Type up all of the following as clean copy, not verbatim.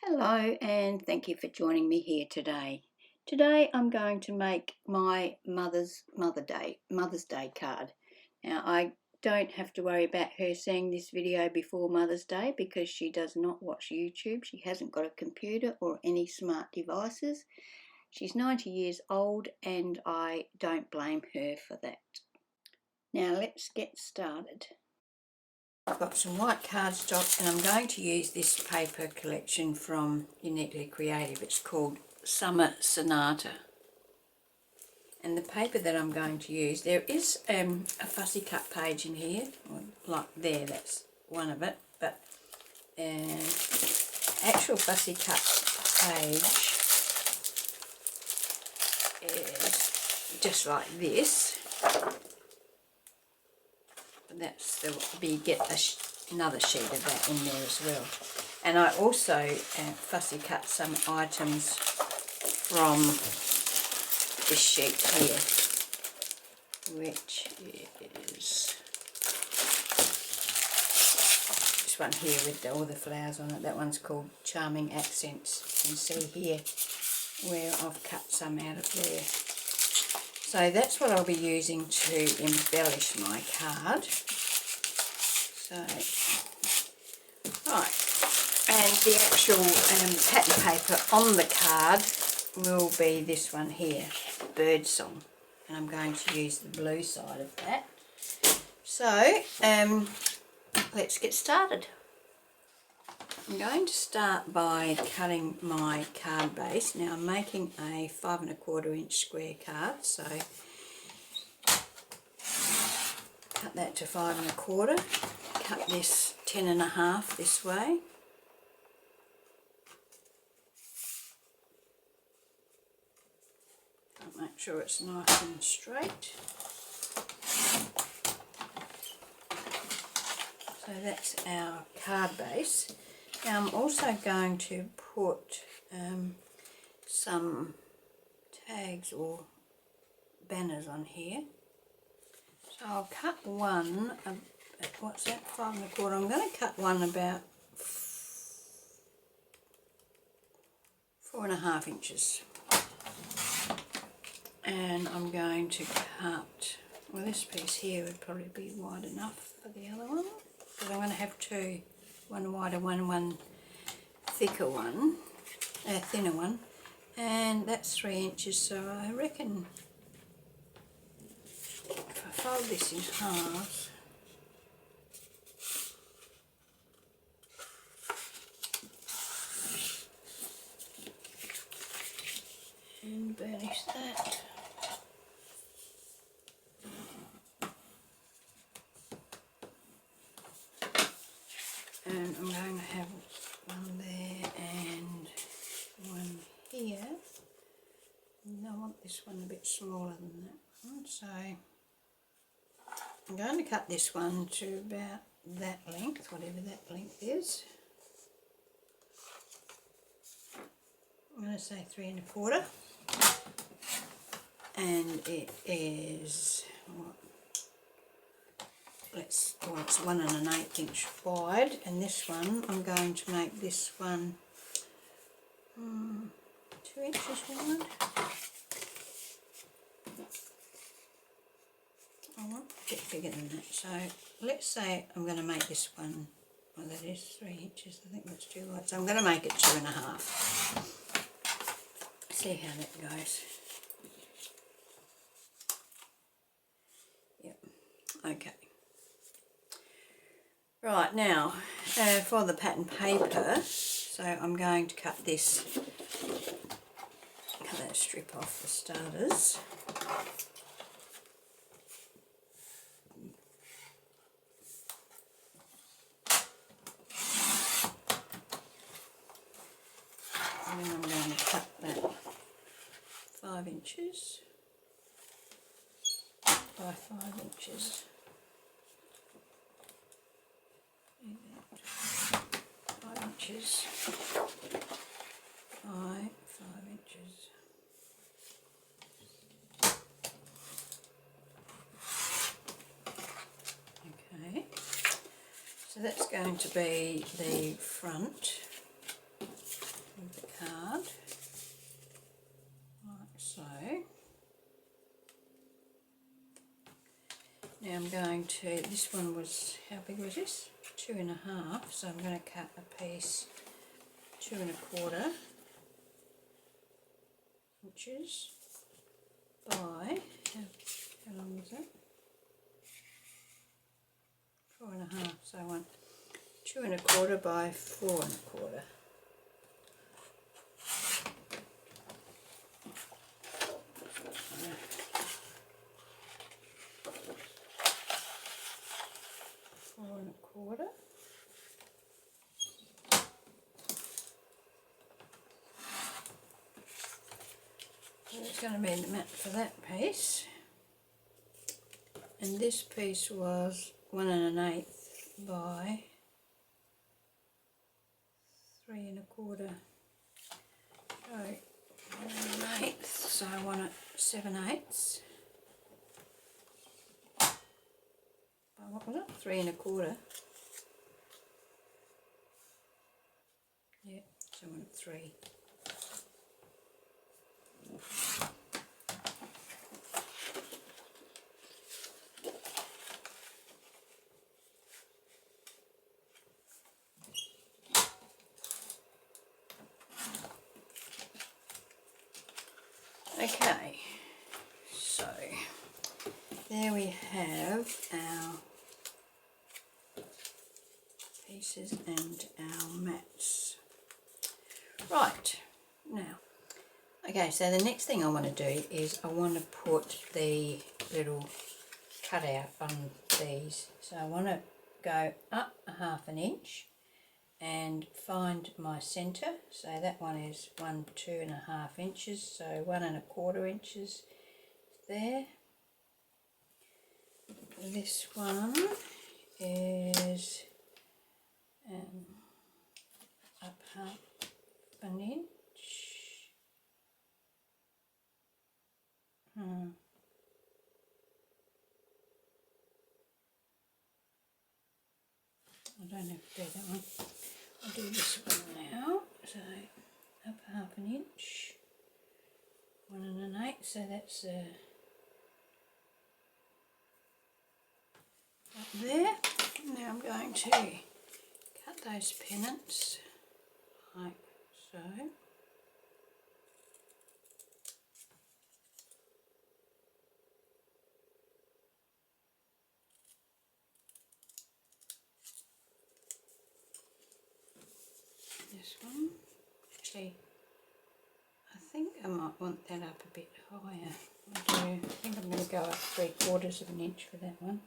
Hello and thank you for joining me here today. Today I'm going to make my Mother's Day card. Now I don't have to worry about her seeing this video before Mother's Day because she does not watch YouTube. She hasn't got a computer or any smart devices. She's 90 years old and I don't blame her for that. Now let's get started. I've got some white cardstock and I'm going to use this paper collection from Uniquely Creative. It's called Summer Sonata. And the paper that I'm going to use, there is a fussy cut page in here, like there, that's one of it, but actual fussy cut page is just like this. That's you get another sheet of that in there as well. And I also fussy cut some items from this sheet here, which is this one here with all the flowers on it. That one's called Charming Accents. You can see here where I've cut some out of there. So that's what I'll be using to embellish my card. So, right, and the actual pattern paper on the card will be this one here, Birdsong, and I'm going to use the blue side of that. So, let's get started. I'm going to start by cutting my card base. Now I'm making a 5 1/4 inch square card, so cut that to 5 1/4. Cut this 10 1/2 this way. I'll make sure it's nice and straight. So that's our card base. Now I'm also going to put some tags or banners on here. So I'll cut one, what's that, 5 1/4. I'm going to cut one about 4 1/2 inches. And I'm going to cut, well, this piece here would probably be wide enough for the other one, because I'm going to have two. One wider one thicker one, thinner one, and that's 3 inches, so I reckon if I fold this in half, and burnish that. And I'm going to have one there and one here. And I want this one a bit smaller than that one, so I'm going to cut this one to about that length, whatever that length is. I'm going to say 3 1/4, and it is what? It's 1 1/8 inch wide, and this one I'm going to make this one 2 inches wide. I want a bit bigger than that, so let's say I'm going to make this one, well, that is 3 inches, I think that's too wide, so I'm going to make it 2 1/2. See how that goes. Yep, okay. Right, now for the pattern paper, so I'm going to cut that strip off for starters. And then I'm going to cut that 5 inches by 5 inches. 5 inches by 5 inches. Okay, so that's going to be the front. I'm going to, this one was, how big was this? 2.5, so I'm going to cut a piece 2.25 inches by, how long is that? 4.5, so I want 2.25 by 4.25. It's going to be the mat for that piece, and this piece was 1 1/8 by 3.25. So 1 1/8, so I want it 7/8. What was it? 3.25. Yeah, so I want it 3. Okay, so there we have our pieces and our mats. Right, now, okay, so the next thing I want to do is I want to put the little cutout on these. So I want to go up 1/2 inch and find my centre. So that one is 2.5 inches, so 1.25 inches there. This one is up 1/2 inch. I don't have to do that one. I'll do this one now. So up 1/2 inch, 1 1/8. So that's up there. Now I'm going to cut those pennants like so. This one, actually, I think I might want that up a bit higher. I think I'm going to go up 3/4 inch for that one.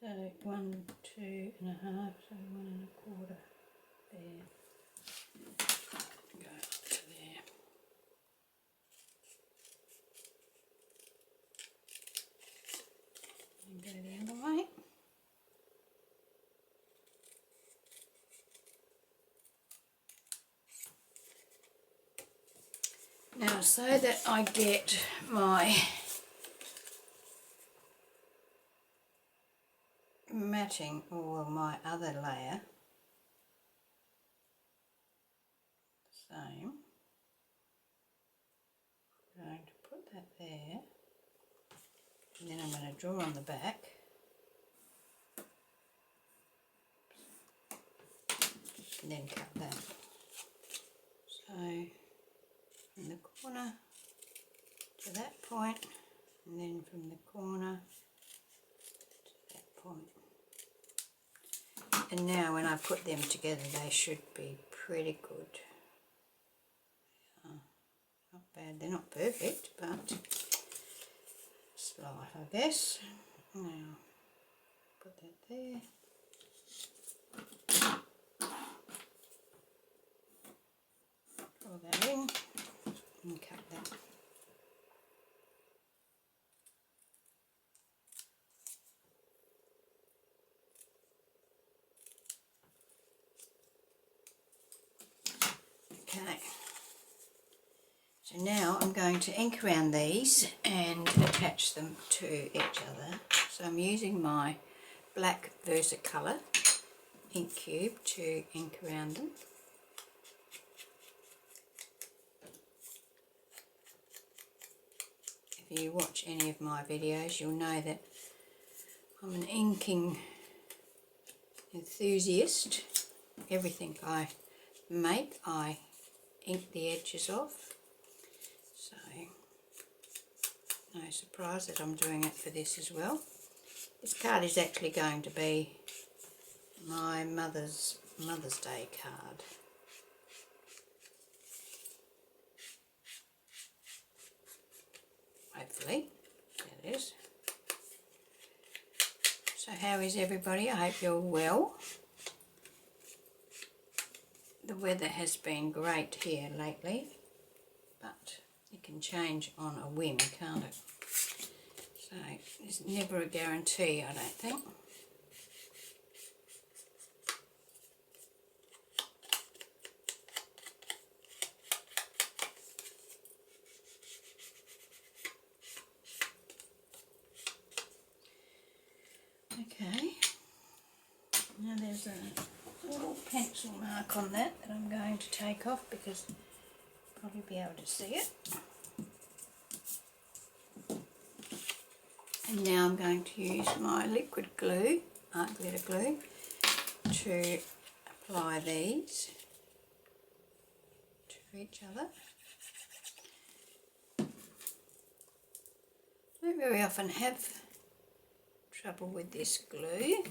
So 1, 2.5, so 1.25 there. Go up to there. And go the other way. Now, so that I get my matting or my other layer same, I'm going to put that there, and then I'm going to draw on the back. And then cut that. So from the corner to that point, and then from the corner to that point. And now when I put them together, they should be pretty good. Not bad, they're not perfect, but it's life, I guess. Now put that there. Draw that in and cut that. Okay, so now I'm going to ink around these and attach them to each other. So I'm using my black Versacolour ink cube to ink around them. If you watch any of my videos, you'll know that I'm an inking enthusiast. Everything I make, I ink the edges of. So, no surprise that I'm doing it for this as well. This card is actually going to be my Mother's Day card. Hopefully, there it is. So how is everybody? I hope you're well. The weather has been great here lately, but it can change on a whim, can't it? So there's never a guarantee, I don't think. Okay, now there's a little pencil mark on that I'm going to take off because you'll probably be able to see it. And now I'm going to use my liquid glue, art glitter glue, to apply these to each other. I don't very often have trouble with this glue.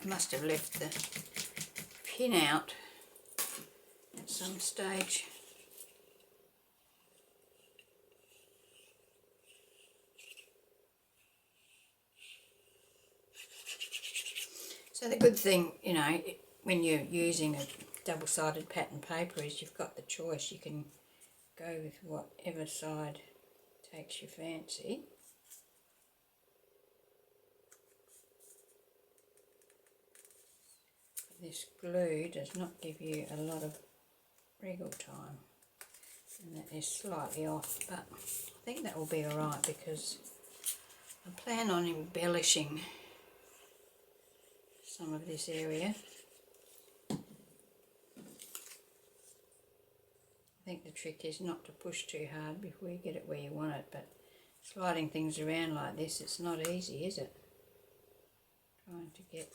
I must have left the pin out at some stage. So the good thing, you know, when you're using a double-sided pattern paper is you've got the choice. You can go with whatever side takes your fancy. This glue does not give you a lot of wriggle time, and that is slightly off, but I think that will be alright because I plan on embellishing some of this area. I think the trick is not to push too hard before you get it where you want it, but sliding things around like this, it's not easy, is it? Trying to get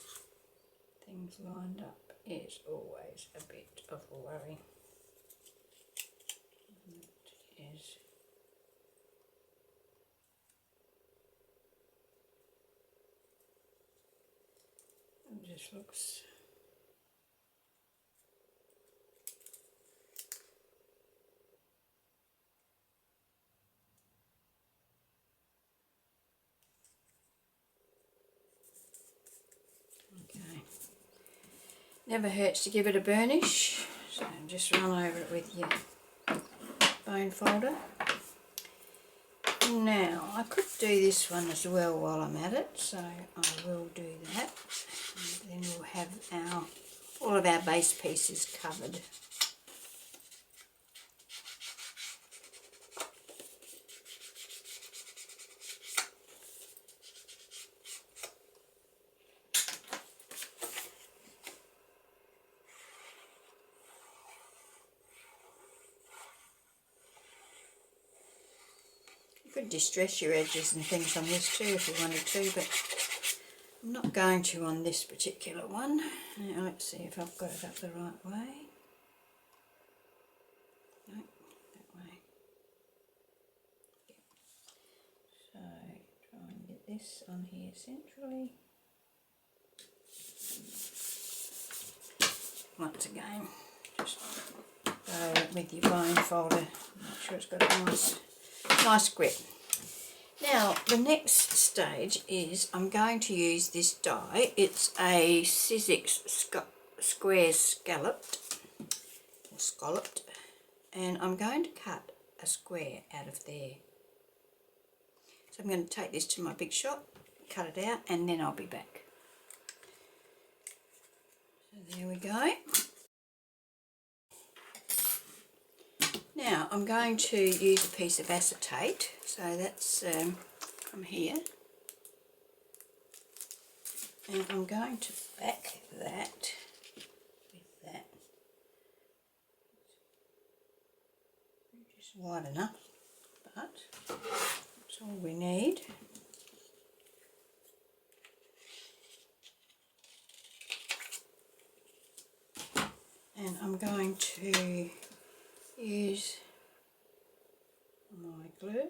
things lined up is always a bit of a worry. It is. It just looks okay. Never hurts to give it a burnish, so just run over it with your bone folder. Now I could do this one as well while I'm at it, so I will do that, and then we'll have all of our base pieces covered. You could distress your edges and things on this too if you wanted to, but I'm not going to on this particular one. Now let's see if I've got it up the right way. No, that way. Yeah. So try and get this on here centrally. Once again, just go with your bone folder. Make sure it's got a nice grip. Now the next stage is I'm going to use this die. It's a Sizzix square scalloped, and I'm going to cut a square out of there. So I'm going to take this to my big shot, cut it out, and then I'll be back. So there we go. Now I'm going to use a piece of acetate, so that's from here, and I'm going to back that with that. Just And I'm going to use my glue.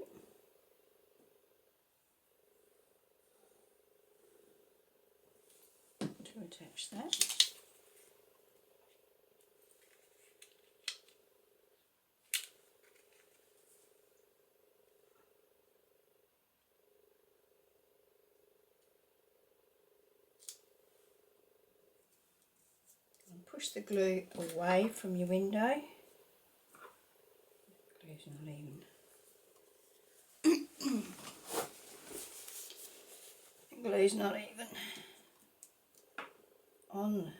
To attach that. And push the glue away from your window. Glue's not even. The glue's not even on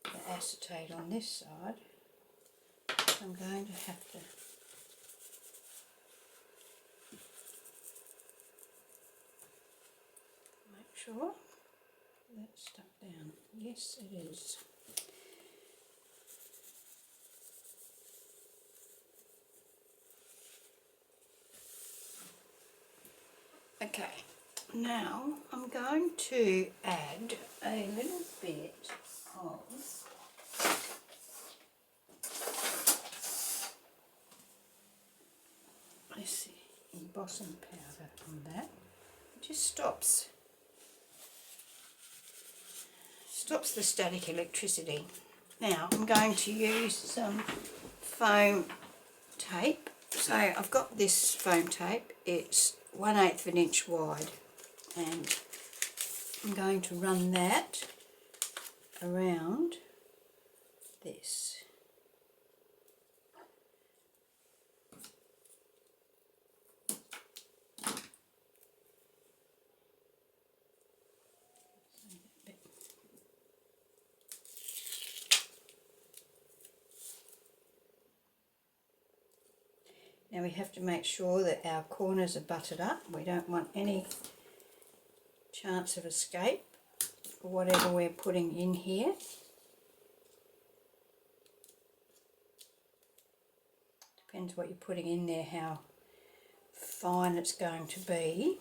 the acetate on this side. So I'm going to have to make sure that's stuck down. Yes, it is. Okay, now I'm going to add a little bit of embossing powder on that. It just stops the static electricity. Now I'm going to use some foam tape. So I've got this foam tape. It's 1/8 of an inch wide, and I'm going to run that around this. Now we have to make sure that our corners are buttered up. We don't want any chance of escape for whatever we're putting in here. Depends what you're putting in there, how fine it's going to be.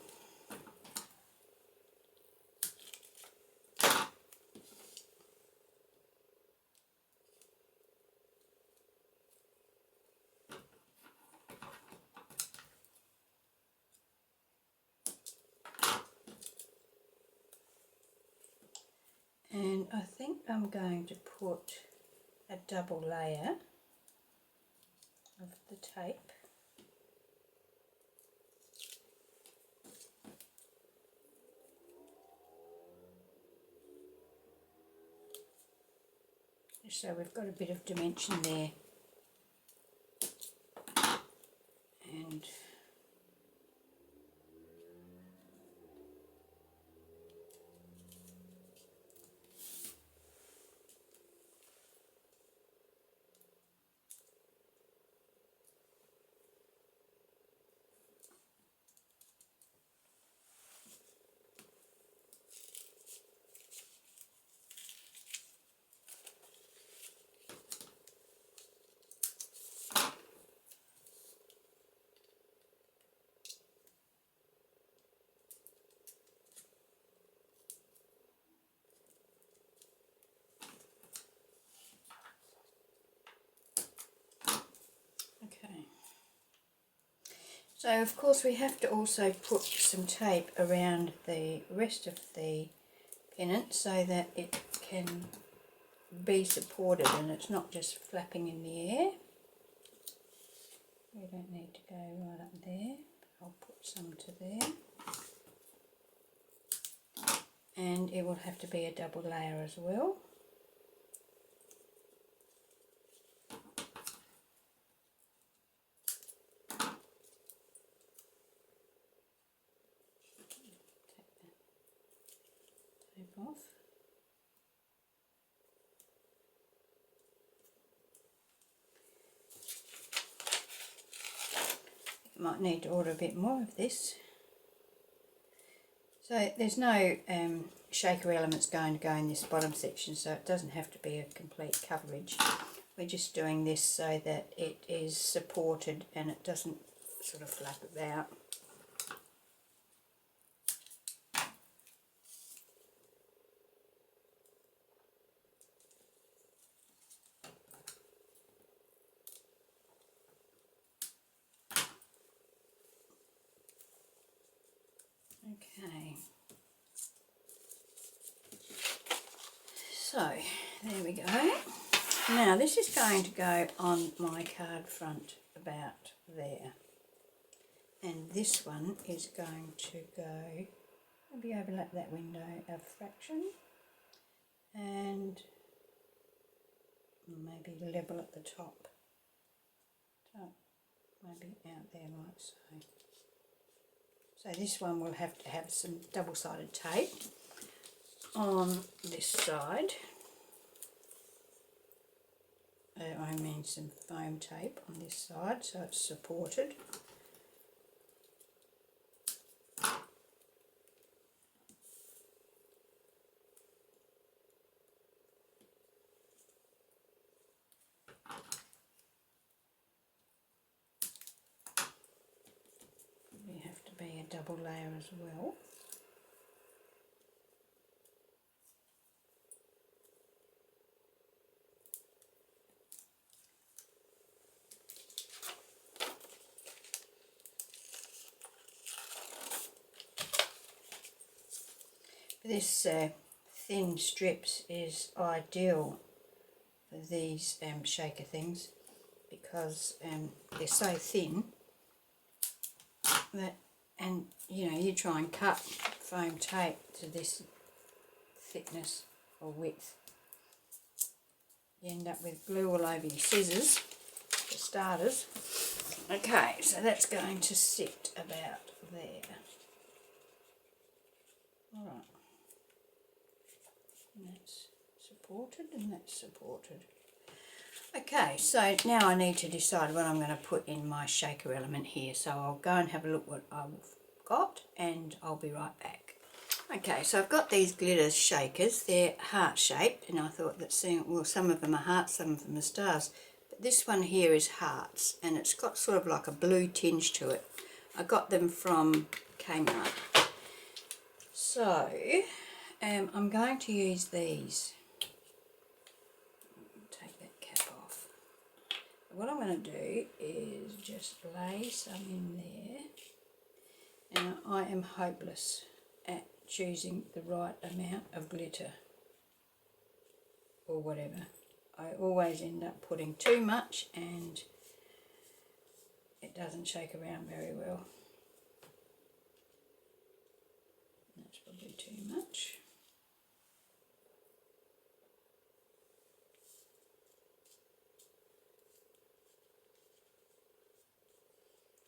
And I think I'm going to put a double layer of the tape. So we've got a bit of dimension there. And so of course we have to also put some tape around the rest of the pennant so that it can be supported and it's not just flapping in the air. We don't need to go right up there, but I'll put some to there. And it will have to be a double layer as well. Off. You might need to order a bit more of this. So there's no shaker elements going to go in this bottom section, so it doesn't have to be a complete coverage. We're just doing this so that it is supported and it doesn't sort of flap about. Okay. So, there we go. Now this is going to go on my card front about there. And this one is going to go, maybe overlap that window a fraction. And maybe level at the top. Maybe out there like so. So this one will have to have some double-sided tape on this side. I mean some foam tape on this side so it's supported. You have to be a double layer as well. This thin strips is ideal for these shaker things because they're so thin that, and you know, you try and cut foam tape to this thickness or width, you end up with glue all over your scissors for starters. Okay, so that's going to sit about there. Alright. And that's supported and that's supported. Okay, so now I need to decide what I'm going to put in my shaker element here. So I'll go and have a look what I've got and I'll be right back. Okay, so I've got these glitter shakers. They're heart shaped and I thought that well, some of them are hearts, some of them are stars. But this one here is hearts and it's got sort of like a blue tinge to it. I got them from Kmart. So I'm going to use these. Take that cap off. What I'm going to do is just lay some in there. Now I am hopeless at choosing the right amount of glitter or whatever. I always end up putting too much and it doesn't shake around very well. That's probably too much.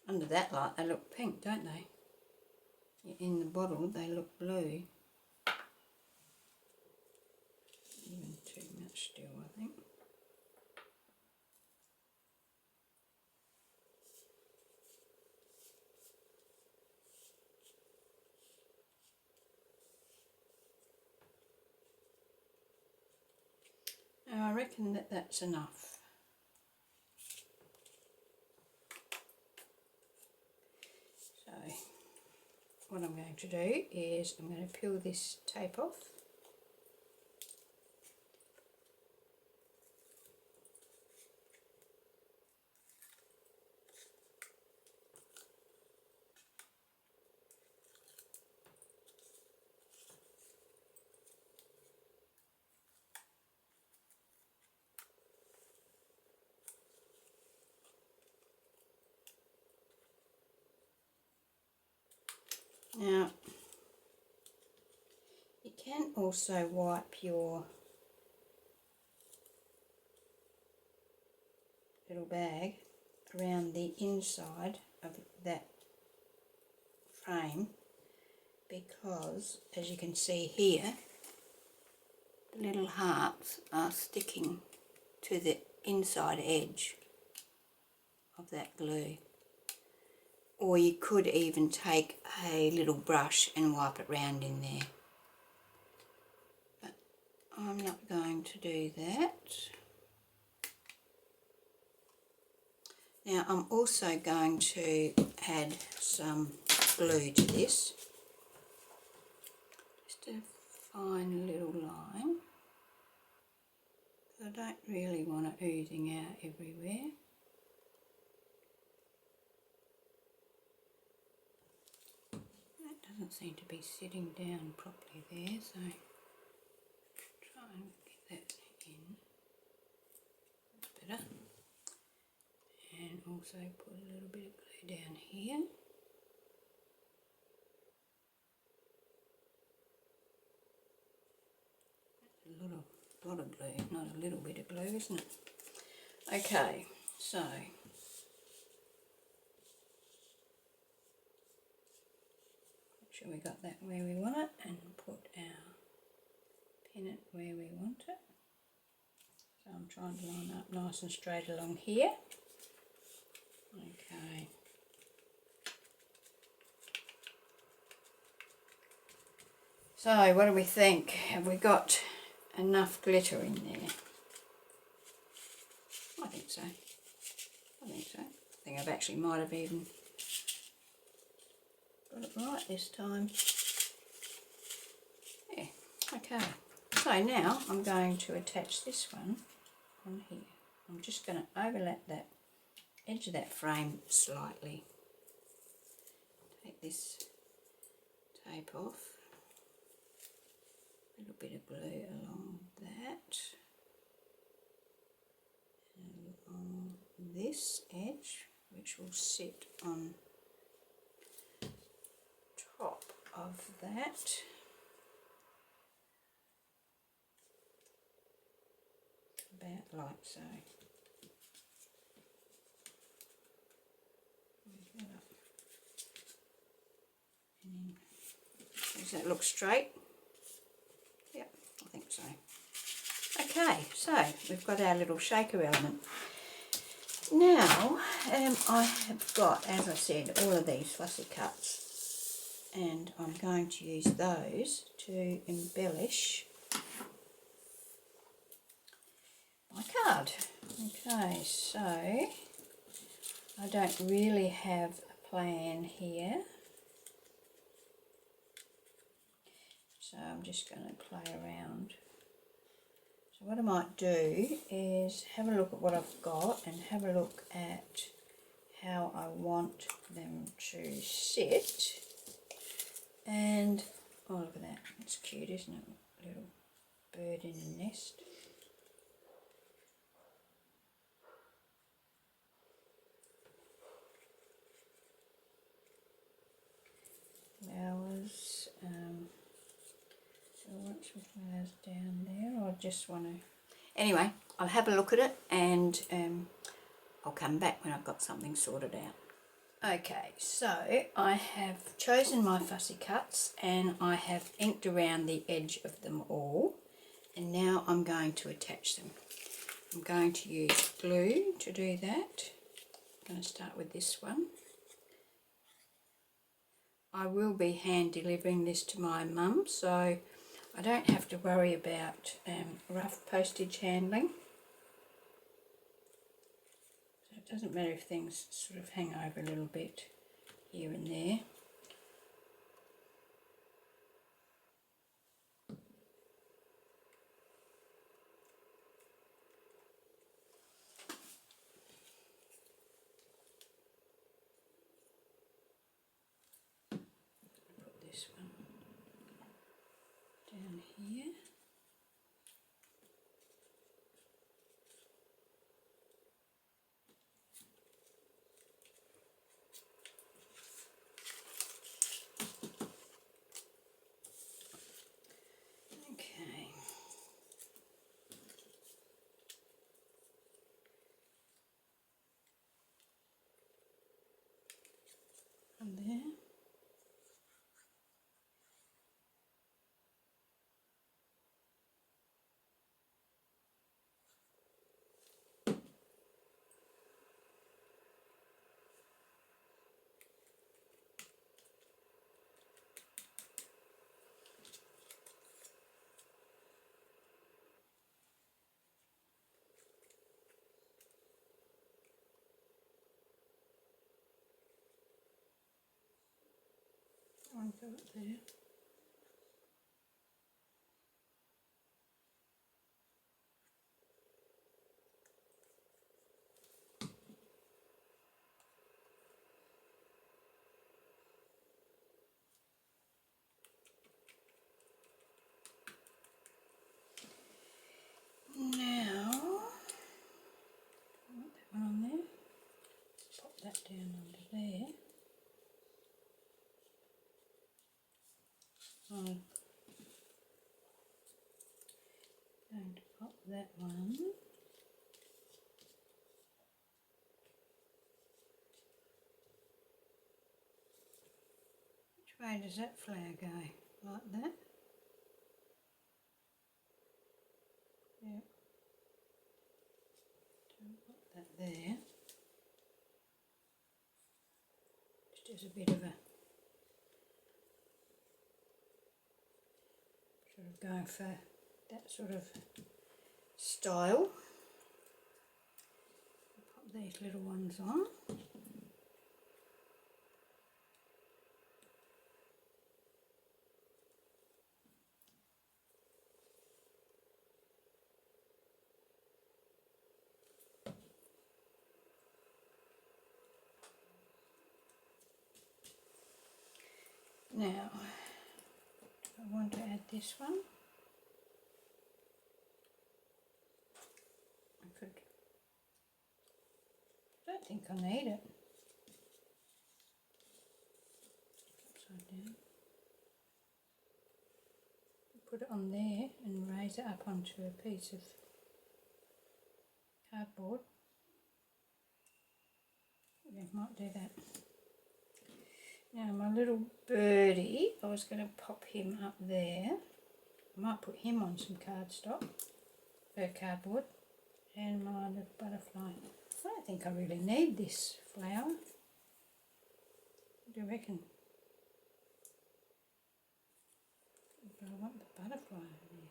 Under that light they look pink, don't they? In the bottle they look blue. Even too much still, I think. Now I reckon that that's enough. So what I'm going to do is I'm going to peel this tape off. Now, you can also wipe your little bag around the inside of that frame because, as you can see here, the little hearts are sticking to the inside edge of that glue. Or you could even take a little brush and wipe it round in there. But I'm not going to do that. Now I'm also going to add some glue to this. Just a fine little line. I don't really want it oozing out everywhere. doesn't seem to be sitting down properly there, so try and get that in. That's better. And also put a little bit of glue down here. A lot of glue, not a little bit of glue, isn't it? Okay, so make sure we got that where we want it and put our pennant where we want it. So I'm trying to line up nice and straight along here. Okay. So what do we think? Have we got enough glitter in there? I think so. I think I've actually might have even got it right this time. Yeah, okay. So now I'm going to attach this one on here. I'm just going to overlap that edge of that frame slightly. Take this tape off. A little bit of glue along that. And on this edge, which will sit on top of that. About like so. Does that look straight? Yep, I think so. Okay, so we've got our little shaker element. Now, I have got, as I said, all of these fussy cuts, and I'm going to use those to embellish my card. Okay, so I don't really have a plan here, so I'm just going to play around. So what I might do is have a look at what I've got and have a look at how I want them to sit. And, oh look at that, it's cute, isn't it? A little bird in a nest. Flowers, so I want some flowers down there, or I just want to, anyway, I'll have a look at it and I'll come back when I've got something sorted out. Okay, so I have chosen my fussy cuts and I have inked around the edge of them all, and now I'm going to attach them. I'm going to use glue to do that. I'm going to start with this one. I will be hand delivering this to my mum, so I don't have to worry about rough postage handling. So it doesn't matter if things sort of hang over a little bit here and there. Put this one down here. Okay. From there. I'll go up there. that down under there. I'm going to pop that one. Which way does that flower go? Like that? Yeah. Don't put that there. Just as a bit of a sort of going for that sort of style. Pop these little ones on. Now, I want to add this one. I don't think I need it. Upside down. Put it on there and raise it up onto a piece of cardboard. Yeah, might do that. Now my little birdie, I was going to pop him up there. I might put him on some cardstock, cardboard, and my little butterfly. I don't think I really need this flower. What do you reckon? But I want the butterfly over there.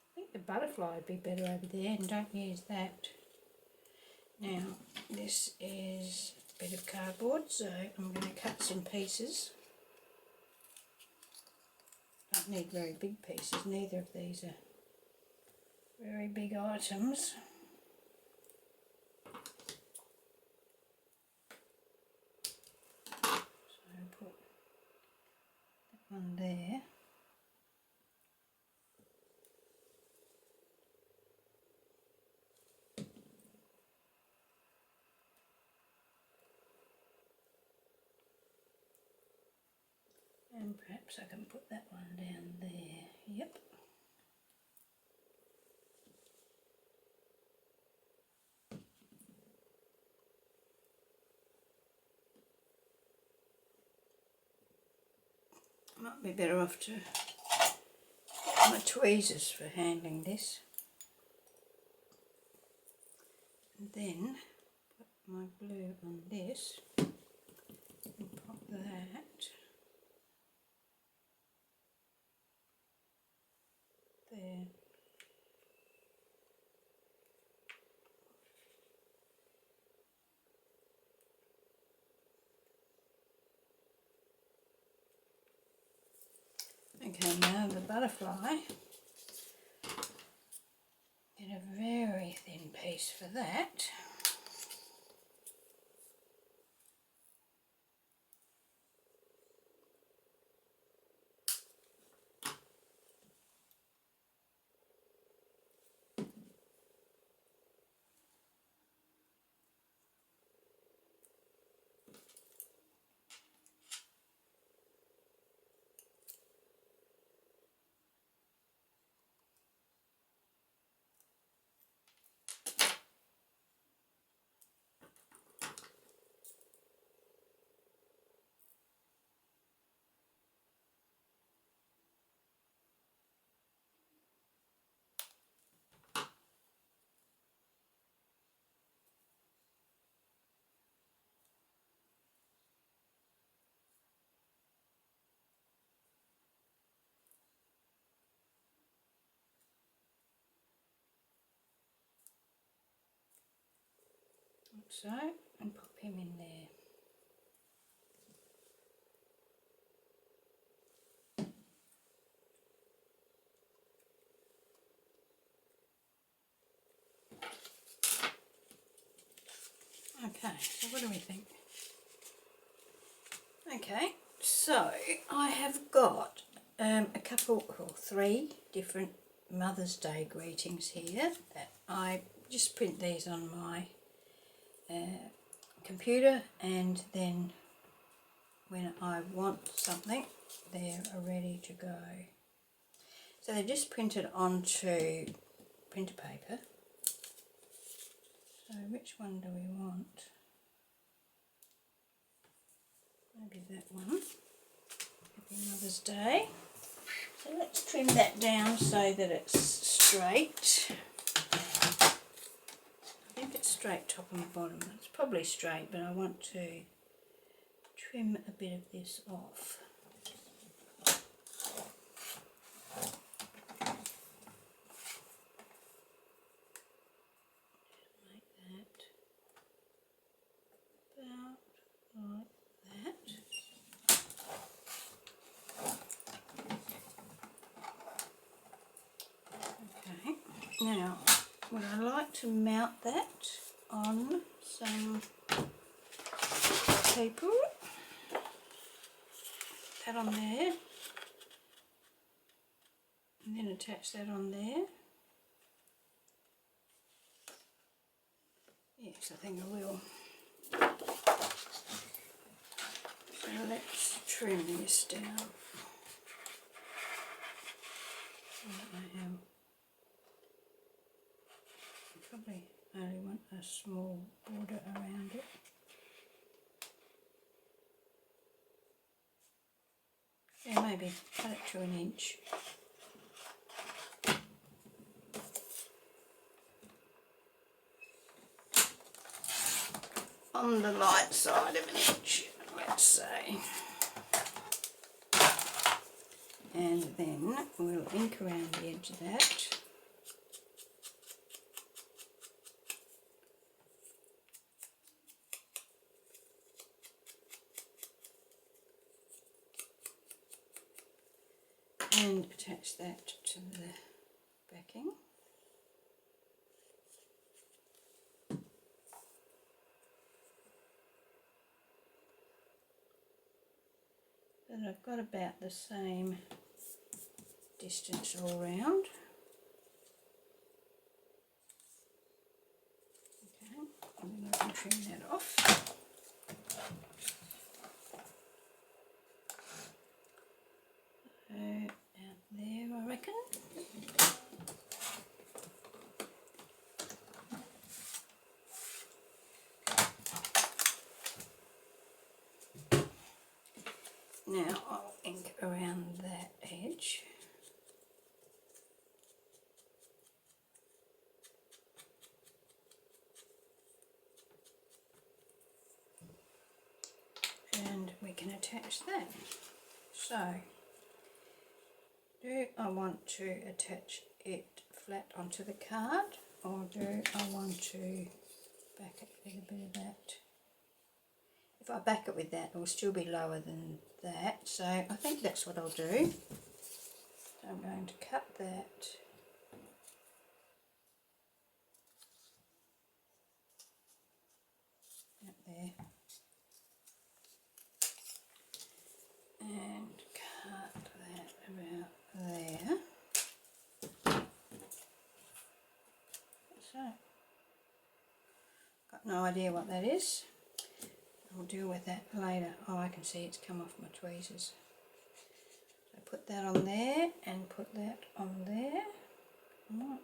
I think the butterfly would be better over there, and don't use that. Now this is a bit of cardboard, so I'm going to cut some pieces. Don't need very big pieces, neither of these are very big items. So put that one there. And perhaps I can put that one down there. Yep. Might be better off to get my tweezers for handling this. And then put my glue on this and pop that there. Okay, now the butterfly. Get a very thin piece for that. Like so, and pop him in there. Okay, so what do we think? Okay, so I have got a couple or 3 different Mother's Day greetings here that I just print these on my computer, and then when I want something, they're ready to go. So they're just printed onto printer paper. So which one do we want? Maybe that one. Happy Mother's Day. So let's trim that down so that it's straight. I think it's straight top and bottom. It's probably straight, but I want to trim a bit of this off. Make that about like that. Okay, now would I like to mount that on some paper? That on there, and then attach that on there. Yes, I think I will. So let's trim this down. I probably only want a small border around it. Yeah, maybe cut it to 1 inch. On the light side of 1 inch, let's say. And then we'll ink around the edge of that. And attach that to the backing. And I've got about the same distance all round. Okay, and then I can trim that off. Out there, I reckon. Now I'll ink around that edge. And we can attach that. So, do I want to attach it flat onto the card, or do I want to back it with a bit of that? If I back it with that, it will still be lower than that, so I think that's what I'll do. So I'm going to cut that out there and cut that about there. So, got no idea what that is. I'll deal with that later. Oh, I can see it's come off my tweezers. So put that on there and put that on there. I might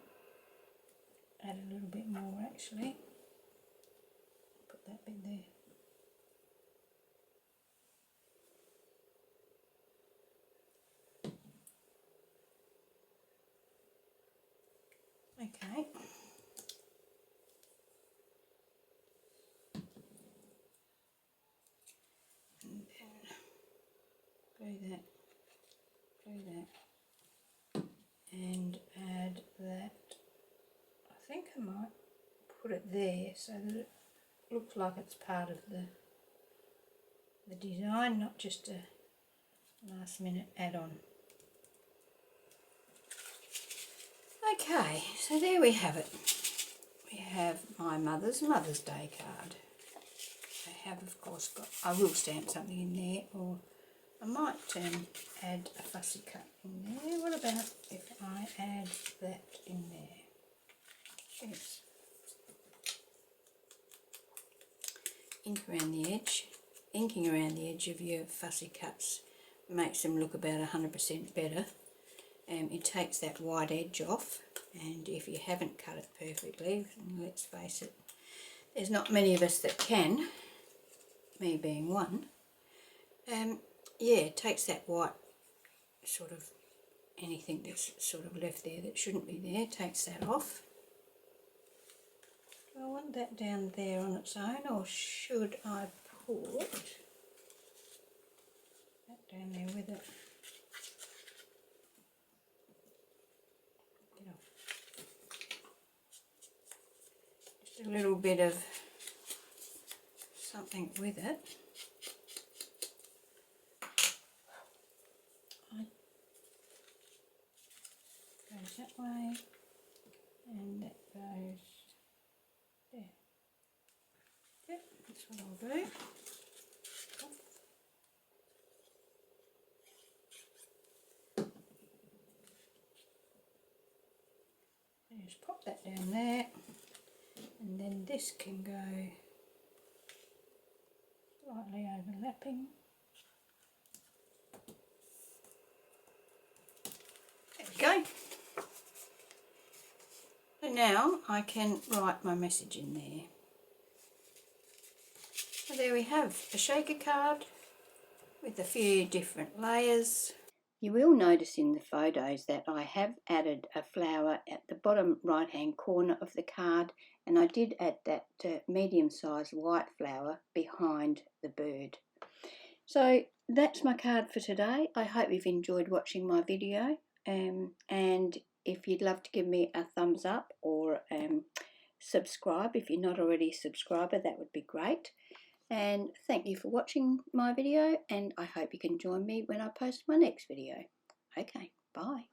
add a little bit more actually. Put that bit there. Okay. Glue that, and add that. I think I might put it there so that it looks like it's part of the design, not just a last minute add-on. Okay, so there we have it. We have my Mother's Day card. I have, of course, I will stamp something in there, or I might add a fussy cut in there. What about if I add that in there? Yes. inking around the edge of your fussy cuts makes them look about 100% better. It takes that white edge off, and if you haven't cut it perfectly, and let's face it, there's not many of us that can, me being one, yeah, it takes that white sort of, anything that's sort of left there that shouldn't be there, takes that off. Do I want that down there on its own, or should I put that down there with it? Get off. Just a little bit of something with it. Goes that way, and that goes there. Yep, that's what I'll do. Just pop that down there, and then this can go slightly overlapping. There we go. So now I can write my message in there. So there we have a shaker card with a few different layers. You will notice in the photos that I have added a flower at the bottom right hand corner of the card, and I did add that medium sized white flower behind the bird. So that's my card for today. I hope you've enjoyed watching my video, and if you'd love to give me a thumbs up or subscribe if you're not already a subscriber, that would be great. And thank you for watching my video, and I hope you can join me when I post my next video. Okay, bye.